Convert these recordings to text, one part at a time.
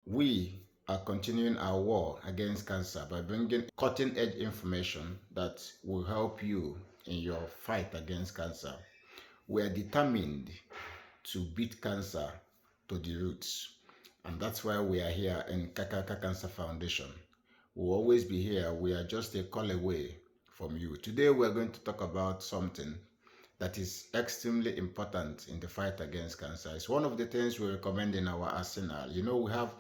We are continuing our war against cancer by bringing cutting-edge information that will help you in your fight against cancer. We are determined to beat cancer to the roots, and that's why we are here in Kakaka Cancer Foundation. We'll always be here. We are just a call away from you. Today, we're going to talk about something that is extremely important in the fight against cancer. It's one of the things we recommend in our arsenal. We have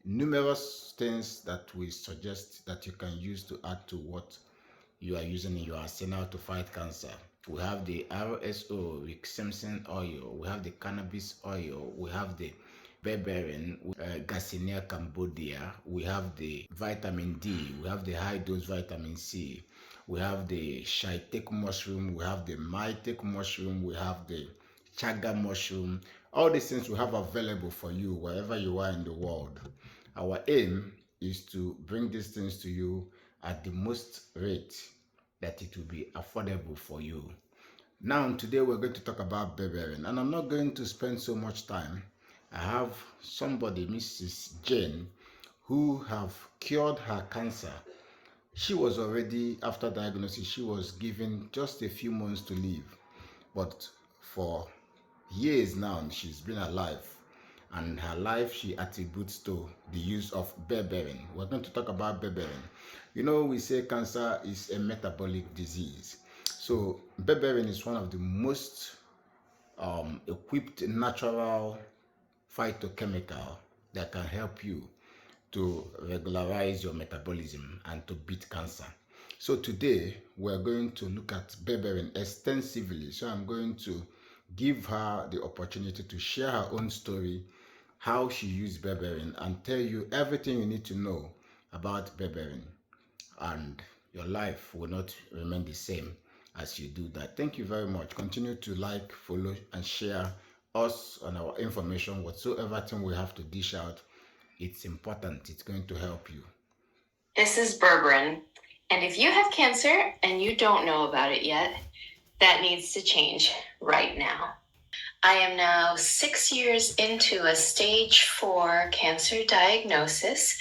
numerous things that we suggest that you can use to add to what you are using in your arsenal to fight cancer. We have the RSO, Rick Simpson oil, we have the cannabis oil, we have the Berberine, Garcinia Cambodia, we have the vitamin D, we have the high dose vitamin C, we have the shiitake mushroom, we have the maitake mushroom, we have the chaga mushroom. All these things we have available for you wherever you are in the world. Our aim is to bring these things to you at the most rate that it will be affordable for you. Now, today we're going to talk about berberine, and I'm not going to spend so much time. I have somebody, Mrs. Jane, who have cured her cancer. She was already, after diagnosis, she was given just a few months to live. But for years now, she's been alive. And her life she attributes to the use of berberine. We're going to talk about berberine. We say cancer is a metabolic disease. So berberine is one of the most equipped natural phytochemical that can help you to regularize your metabolism and to beat cancer. So today we're going to look at berberine extensively. So I'm going to give her the opportunity to share her own story, how she used berberine, and tell you everything you need to know about berberine, and your life will not remain the same as you do that. Thank you very much. Continue to like, follow, and share us on our information. Whatsoever thing we have to dish out, it's important. It's going to help you. This is Berberine, and if you have cancer and you don't know about it yet, that needs to change right now. I am now 6 years into a stage 4 cancer diagnosis.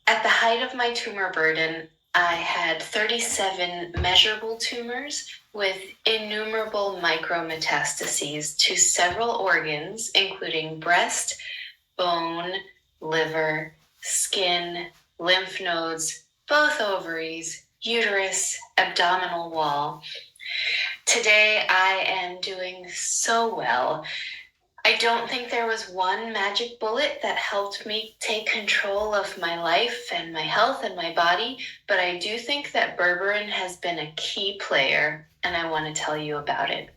At the height of my tumor burden, I had 37 measurable tumors with innumerable micrometastases to several organs, including breast, bone, liver, skin, lymph nodes, both ovaries, uterus, abdominal wall. Today, I am doing so well. I don't think there was one magic bullet that helped me take control of my life and my health and my body, but I do think that berberine has been a key player, and I want to tell you about it.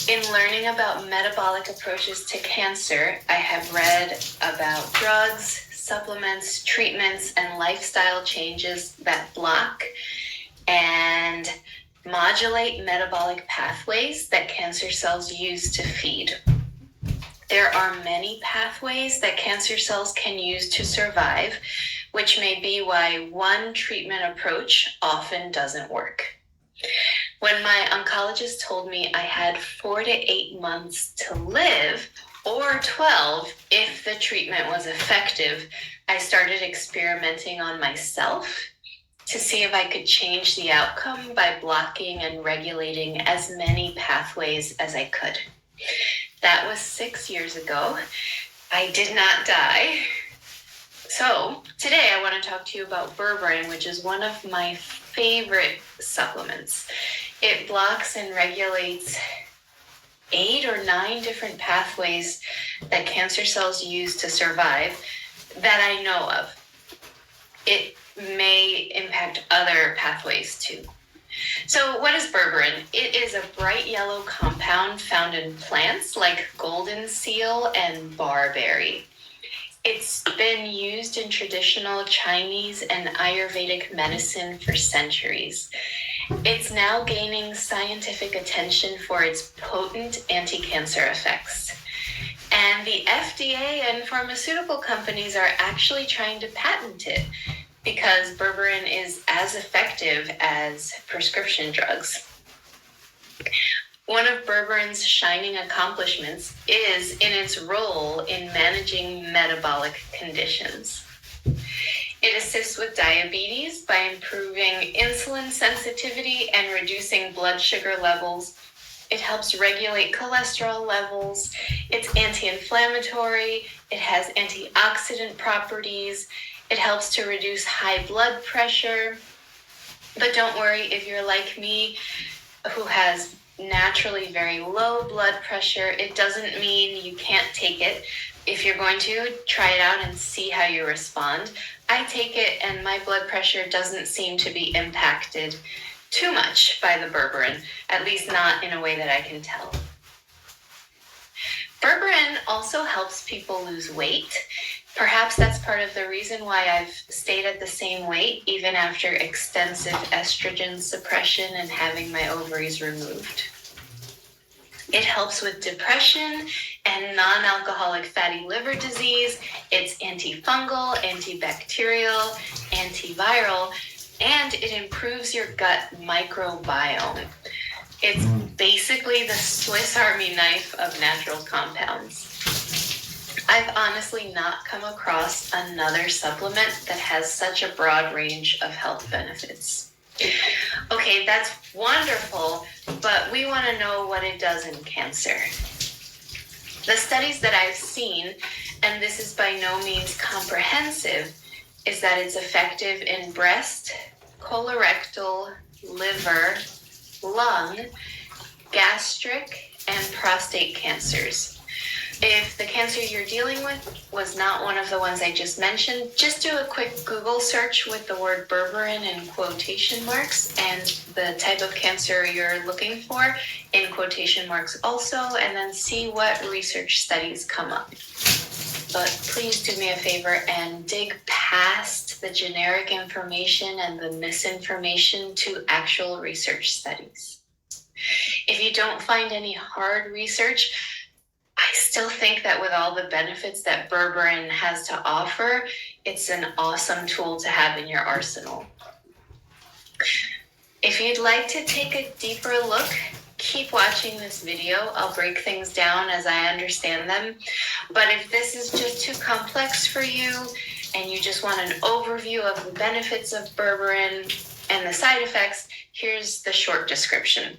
In learning about metabolic approaches to cancer, I have read about drugs, supplements, treatments, and lifestyle changes that block and modulate metabolic pathways that cancer cells use to feed. There are many pathways that cancer cells can use to survive, which may be why one treatment approach often doesn't work. When my oncologist told me I had 4 to 8 months to live, or 12 if the treatment was effective, I started experimenting on myself to see if I could change the outcome by blocking and regulating as many pathways as I could. That was 6 years ago. I did not die. So today I want to talk to you about berberine, which is one of my favorite supplements. It blocks and regulates 8 or 9 different pathways that cancer cells use to survive that I know of. It may impact other pathways too. So what is berberine? It is a bright yellow compound found in plants like golden seal and barberry. It's been used in traditional Chinese and Ayurvedic medicine for centuries. It's now gaining scientific attention for its potent anti-cancer effects. And the FDA and pharmaceutical companies are actually trying to patent it because berberine is as effective as prescription drugs. One of Berberine's shining accomplishments is in its role in managing metabolic conditions. It assists with diabetes by improving insulin sensitivity and reducing blood sugar levels. It helps regulate cholesterol levels. It's anti-inflammatory. It has antioxidant properties. It helps to reduce high blood pressure. But don't worry, if you're like me, who has naturally very low blood pressure, it doesn't mean you can't take it. If you're going to, try it out and see how you respond. I take it and my blood pressure doesn't seem to be impacted too much by the berberine, at least not in a way that I can tell. Berberine also helps people lose weight. Perhaps that's part of the reason why I've stayed at the same weight even after extensive estrogen suppression and having my ovaries removed. It helps with depression and non-alcoholic fatty liver disease. It's antifungal, antibacterial, antiviral, and it improves your gut microbiome. It's basically the Swiss Army knife of natural compounds. I've honestly not come across another supplement that has such a broad range of health benefits. Okay, that's wonderful, but we want to know what it does in cancer. The studies that I've seen, and this is by no means comprehensive, is that it's effective in breast, colorectal, liver, lung, gastric, and prostate cancers. If the cancer you're dealing with was not one of the ones I just mentioned, just do a quick Google search with the word berberine in quotation marks and the type of cancer you're looking for in quotation marks also, and then see what research studies come up. But please do me a favor and dig past the generic information and the misinformation to actual research studies. If you don't find any hard research, I still think that with all the benefits that berberine has to offer, it's an awesome tool to have in your arsenal. If you'd like to take a deeper look, keep watching this video. I'll break things down as I understand them. But if this is just too complex for you and you just want an overview of the benefits of berberine and the side effects, here's the short description.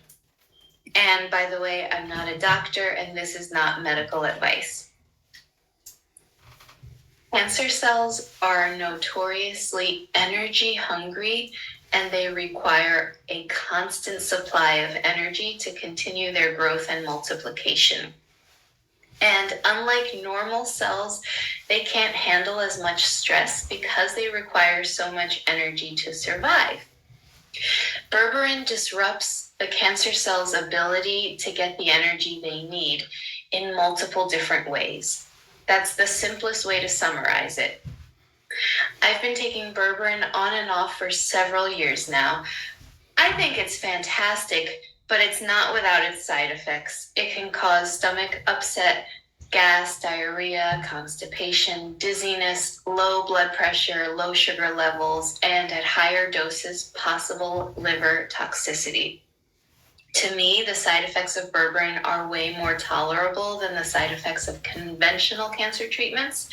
And by the way, I'm not a doctor and this is not medical advice. Cancer cells are notoriously energy hungry and they require a constant supply of energy to continue their growth and multiplication. And unlike normal cells, they can't handle as much stress because they require so much energy to survive. Berberine disrupts the cancer cell's ability to get the energy they need in multiple different ways. That's the simplest way to summarize it. I've been taking berberine on and off for several years now. I think it's fantastic, but it's not without its side effects. It can cause stomach upset, gas, diarrhea, constipation, dizziness, low blood pressure, low sugar levels, and at higher doses, possible liver toxicity. To me, the side effects of berberine are way more tolerable than the side effects of conventional cancer treatments.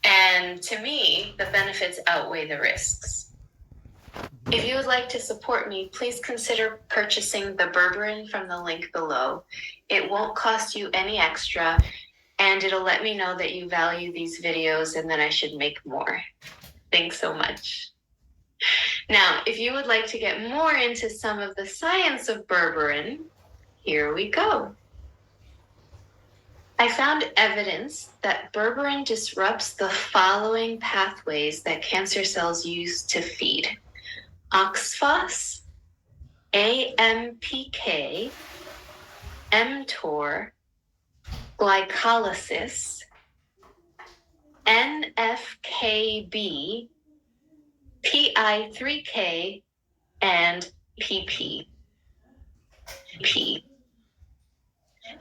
And to me, the benefits outweigh the risks. If you would like to support me, please consider purchasing the berberine from the link below. It won't cost you any extra, and it'll let me know that you value these videos and that I should make more. Thanks so much. Now, if you would like to get more into some of the science of berberine, here we go. I found evidence that berberine disrupts the following pathways that cancer cells use to feed: OXPHOS, AMPK, mTOR, glycolysis, NFKB, PI3K, and PP.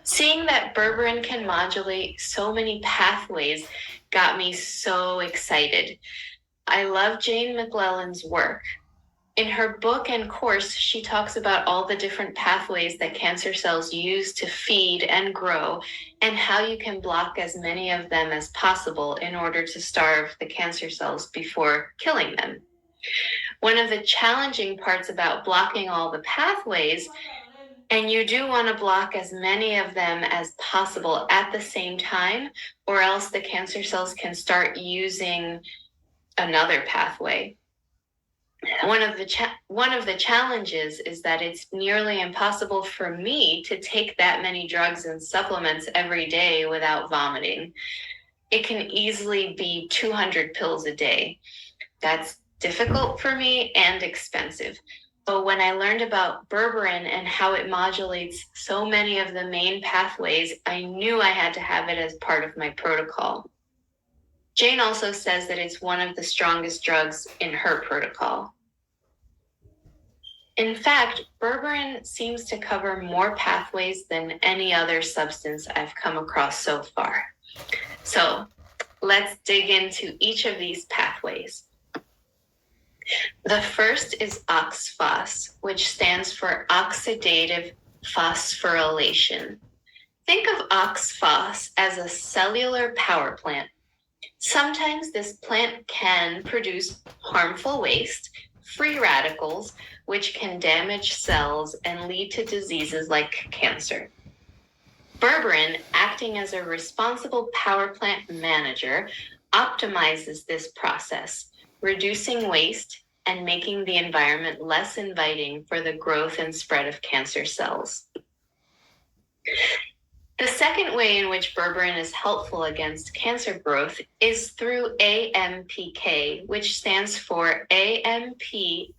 Seeing that berberine can modulate so many pathways got me so excited. I love Jane McClellan's work. In her book and course, she talks about all the different pathways that cancer cells use to feed and grow, and how you can block as many of them as possible in order to starve the cancer cells before killing them. One of the challenging parts about blocking all the pathways, and you do want to block as many of them as possible at the same time, or else the cancer cells can start using another pathway. One of the challenges is that it's nearly impossible for me to take that many drugs and supplements every day without vomiting. It can easily be 200 pills a day. That's difficult for me and expensive. So when I learned about berberine and how it modulates so many of the main pathways, I knew I had to have it as part of my protocol. Jane also says that it's one of the strongest drugs in her protocol. In fact, berberine seems to cover more pathways than any other substance I've come across so far. So let's dig into each of these pathways. The first is OXPHOS, which stands for oxidative phosphorylation. Think of OXPHOS as a cellular power plant. Sometimes this plant can produce harmful waste, free radicals, which can damage cells and lead to diseases like cancer. Berberine, acting as a responsible power plant manager, optimizes this process, reducing waste and making the environment less inviting for the growth and spread of cancer cells. The second way in which berberine is helpful against cancer growth is through AMPK, which stands for AMP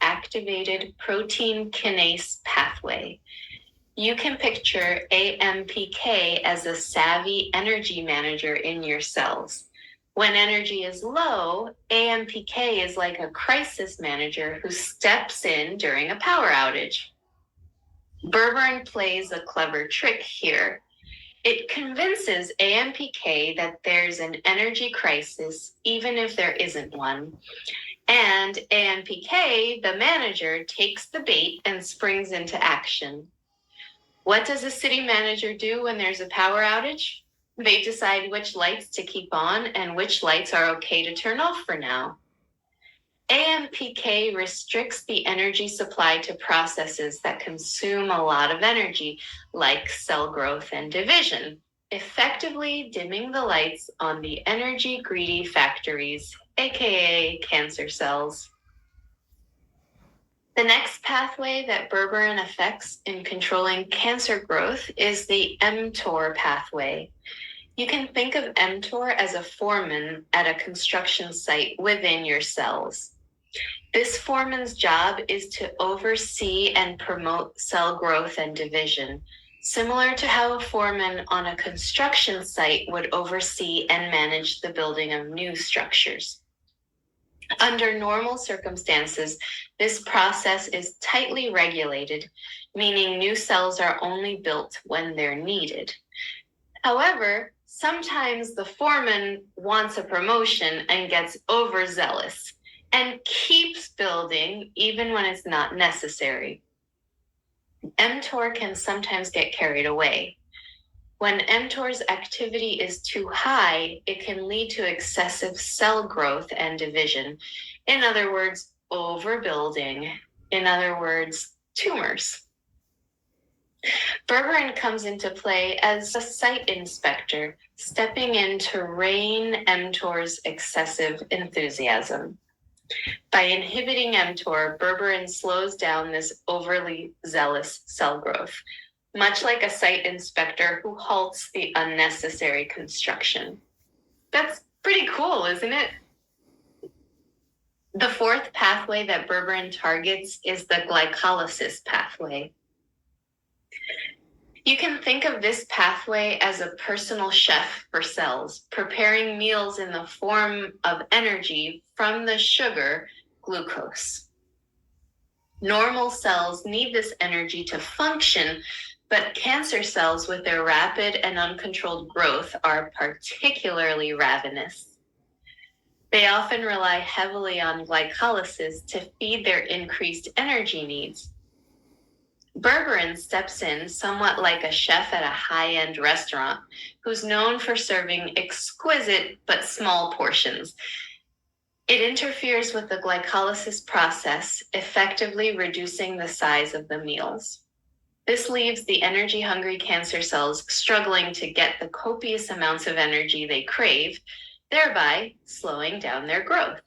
activated protein kinase pathway. You can picture AMPK as a savvy energy manager in your cells. When energy is low, AMPK is like a crisis manager who steps in during a power outage. Berberine plays a clever trick here. It convinces AMPK that there's an energy crisis, even if there isn't one. And AMPK, the manager, takes the bait and springs into action. What does a city manager do when there's a power outage? They decide which lights to keep on and which lights are okay to turn off for now. AMPK restricts the energy supply to processes that consume a lot of energy, like cell growth and division, effectively dimming the lights on the energy-greedy factories, aka cancer cells. The next pathway that berberine affects in controlling cancer growth is the mTOR pathway. You can think of mTOR as a foreman at a construction site within your cells. This foreman's job is to oversee and promote cell growth and division, similar to how a foreman on a construction site would oversee and manage the building of new structures. Under normal circumstances, this process is tightly regulated, meaning new cells are only built when they're needed. However, sometimes the foreman wants a promotion and gets overzealous and keeps building even when it's not necessary. mTOR can sometimes get carried away. When mTOR's activity is too high, it can lead to excessive cell growth and division. In other words, overbuilding. In other words, tumors. Berberine comes into play as a site inspector, stepping in to rein mTOR's excessive enthusiasm. By inhibiting mTOR, berberine slows down this overly zealous cell growth, much like a site inspector who halts the unnecessary construction. That's pretty cool, isn't it? The fourth pathway that berberine targets is the glycolysis pathway. You can think of this pathway as a personal chef for cells, preparing meals in the form of energy from the sugar, glucose. Normal cells need this energy to function, but cancer cells with their rapid and uncontrolled growth are particularly ravenous. They often rely heavily on glycolysis to feed their increased energy needs. Berberine steps in somewhat like a chef at a high-end restaurant who's known for serving exquisite but small portions. It interferes with the glycolysis process, effectively reducing the size of the meals. This leaves the energy-hungry cancer cells struggling to get the copious amounts of energy they crave, thereby slowing down their growth.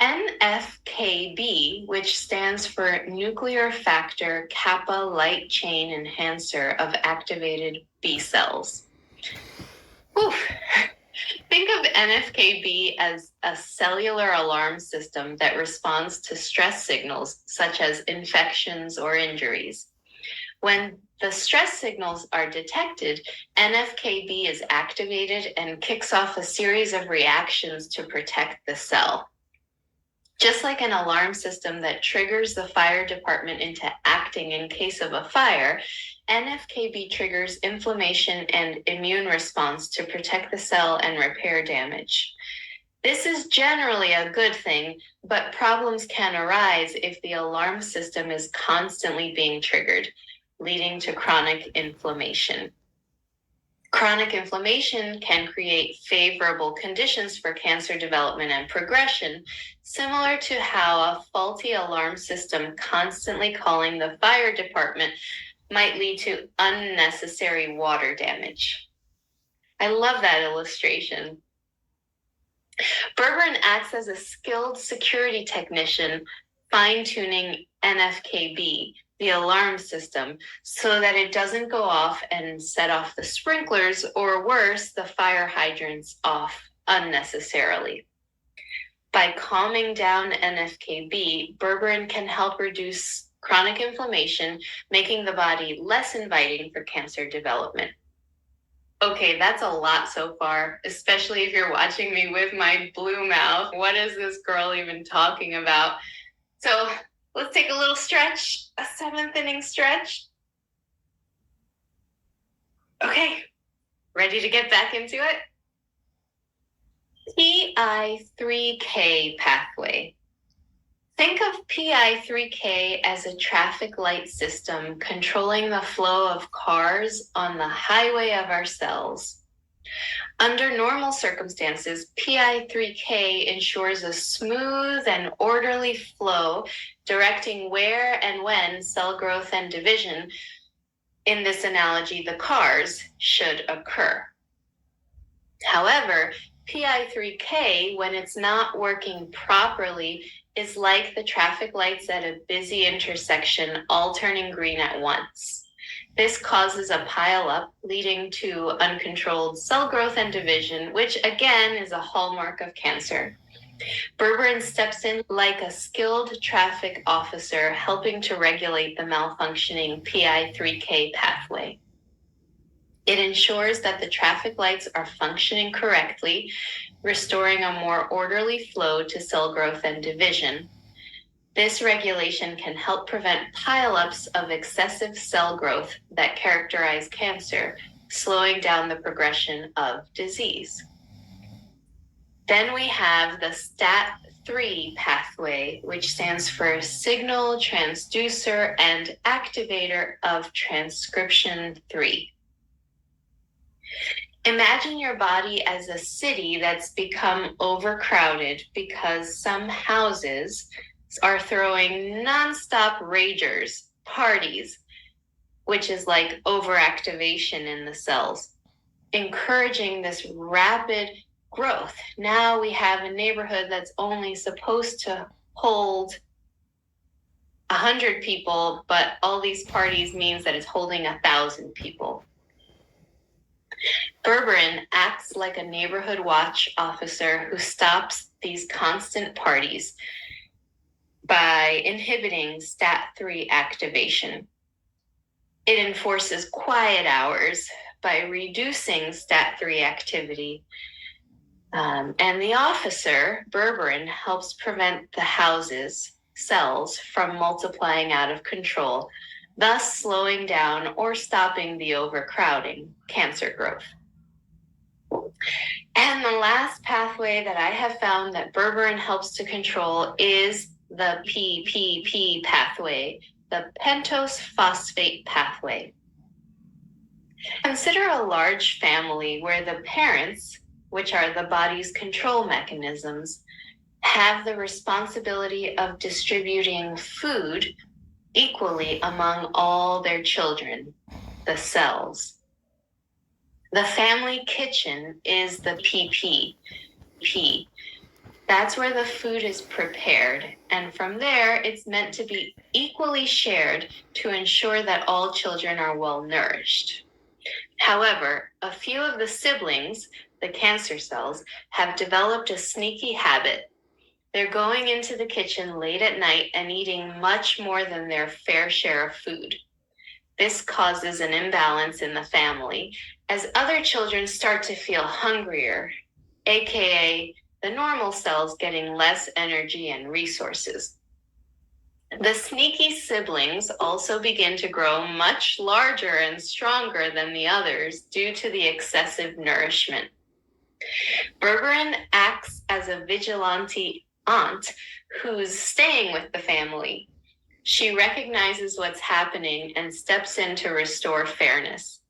NFKB, which stands for Nuclear Factor Kappa Light Chain Enhancer of Activated B Cells. Oof. Think of NFKB as a cellular alarm system that responds to stress signals such as infections or injuries. When the stress signals are detected, NFKB is activated and kicks off a series of reactions to protect the cell. Just like an alarm system that triggers the fire department into acting in case of a fire, NFKB triggers inflammation and immune response to protect the cell and repair damage. This is generally a good thing, but problems can arise if the alarm system is constantly being triggered, leading to chronic inflammation. Chronic inflammation can create favorable conditions for cancer development and progression, similar to how a faulty alarm system constantly calling the fire department might lead to unnecessary water damage. I love that illustration. Berberine acts as a skilled security technician, fine-tuning NFKB, the alarm system, so that it doesn't go off and set off the sprinklers, or worse, the fire hydrants off unnecessarily. By calming down NFKB, Berberine can help reduce chronic inflammation, making the body less inviting for cancer development. Okay, that's a lot so far, especially if you're watching me with my blue mouth. What is this girl even talking about? So let's take a little stretch, a 7th inning stretch. Okay, ready to get back into it? PI3K pathway. Think of PI3K as a traffic light system controlling the flow of cars on the highway of our cells. Under normal circumstances, PI3K ensures a smooth and orderly flow, directing where and when cell growth and division, in this analogy, the cars, should occur. However, PI3K, when it's not working properly, is like the traffic lights at a busy intersection, all turning green at once. This causes a pileup, leading to uncontrolled cell growth and division, which again is a hallmark of cancer. Berberine steps in like a skilled traffic officer, helping to regulate the malfunctioning PI3K pathway. It ensures that the traffic lights are functioning correctly, restoring a more orderly flow to cell growth and division. This regulation can help prevent pileups of excessive cell growth that characterize cancer, slowing down the progression of disease. Then we have the STAT3 pathway, which stands for Signal Transducer and Activator of Transcription 3. Imagine your body as a city that's become overcrowded because some houses are throwing nonstop ragers, parties, which is like overactivation in the cells, encouraging this rapid growth. Now we have a neighborhood that's only supposed to hold 100 people, but all these parties means that it's holding 1,000 people. Berberine acts like a neighborhood watch officer who stops these constant parties by inhibiting STAT3 activation. It enforces quiet hours by reducing STAT3 activity. And the officer, Berberine, helps prevent the house's cells from multiplying out of control, thus slowing down or stopping the overcrowding, cancer growth. And the last pathway pathway that I have found that berberine helps to control is the PPP pathway, the pentose phosphate pathway. Consider a large family where the parents, which are the body's control mechanisms, have the responsibility of distributing food equally among all their children, the cells. The family kitchen is the PP. That's where the food is prepared, and from there, it's meant to be equally shared to ensure that all children are well nourished. However, a few of the siblings, the cancer cells, have developed a sneaky habit. They're going into the kitchen late at night and eating much more than their fair share of food. This causes an imbalance in the family as other children start to feel hungrier, aka the normal cells getting less energy and resources. The sneaky siblings also begin to grow much larger and stronger than the others due to the excessive nourishment. Berberine acts as a vigilante aunt who's staying with the family. She recognizes what's happening and steps in to restore fairness.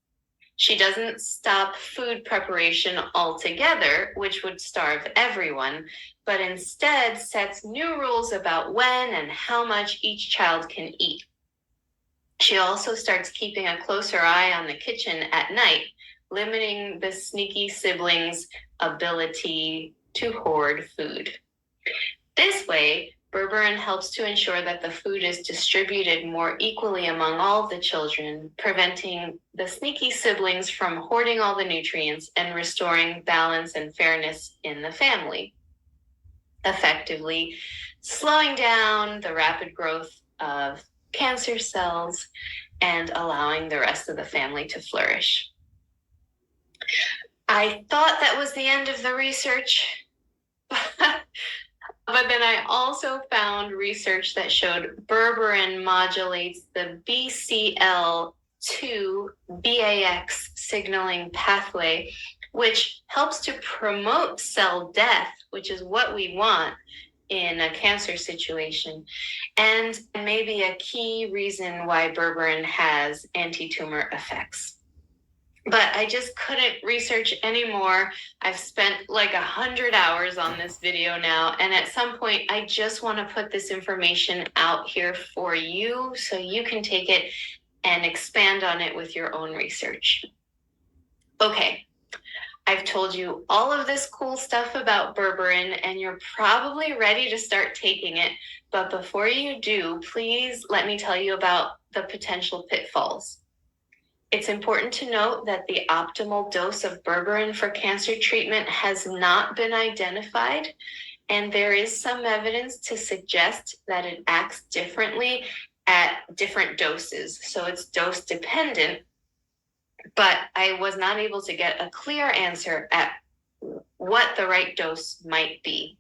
She doesn't stop food preparation altogether, which would starve everyone, but instead sets new rules about when and how much each child can eat. She also starts keeping a closer eye on the kitchen at night, limiting the sneaky siblings' ability to hoard food. This way, berberine helps to ensure that the food is distributed more equally among all the children, preventing the sneaky siblings from hoarding all the nutrients and restoring balance and fairness in the family, effectively slowing down the rapid growth of cancer cells and allowing the rest of the family to flourish. I thought that was the end of the research. But then I also found research that showed berberine modulates the BCL2 BAX signaling pathway, which helps to promote cell death, which is what we want in a cancer situation, and maybe a key reason why berberine has anti-tumor effects. But I just couldn't research anymore. I've spent like 100 hours on this video now. And at some point, I just want to put this information out here for you so you can take it and expand on it with your own research. Okay, I've told you all of this cool stuff about berberine, and you're probably ready to start taking it. But before you do, please let me tell you about the potential pitfalls. It's important to note that the optimal dose of berberine for cancer treatment has not been identified, and there is some evidence to suggest that it acts differently at different doses. So it's dose dependent, but I was not able to get a clear answer at what the right dose might be.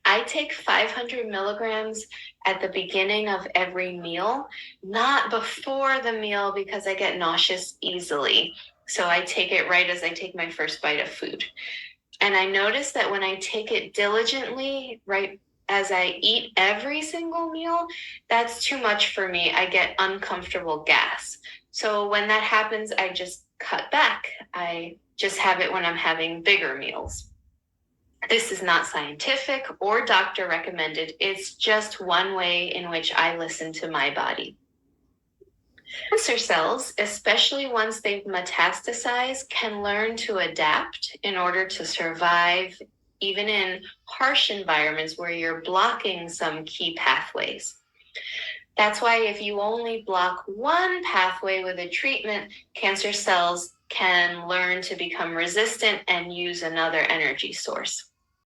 I take 500 milligrams at the beginning of every meal, not before the meal because I get nauseous easily. So I take it right as I take my first bite of food. And I notice that when I take it diligently, right as I eat every single meal, that's too much for me. I get uncomfortable gas. So when that happens, I just cut back. I just have it when I'm having bigger meals. This is not scientific or doctor recommended. It's just one way in which I listen to my body. Cancer cells, especially once they've metastasized, can learn to adapt in order to survive even in harsh environments where you're blocking some key pathways. That's why if you only block one pathway with a treatment, cancer cells can learn to become resistant and use another energy source.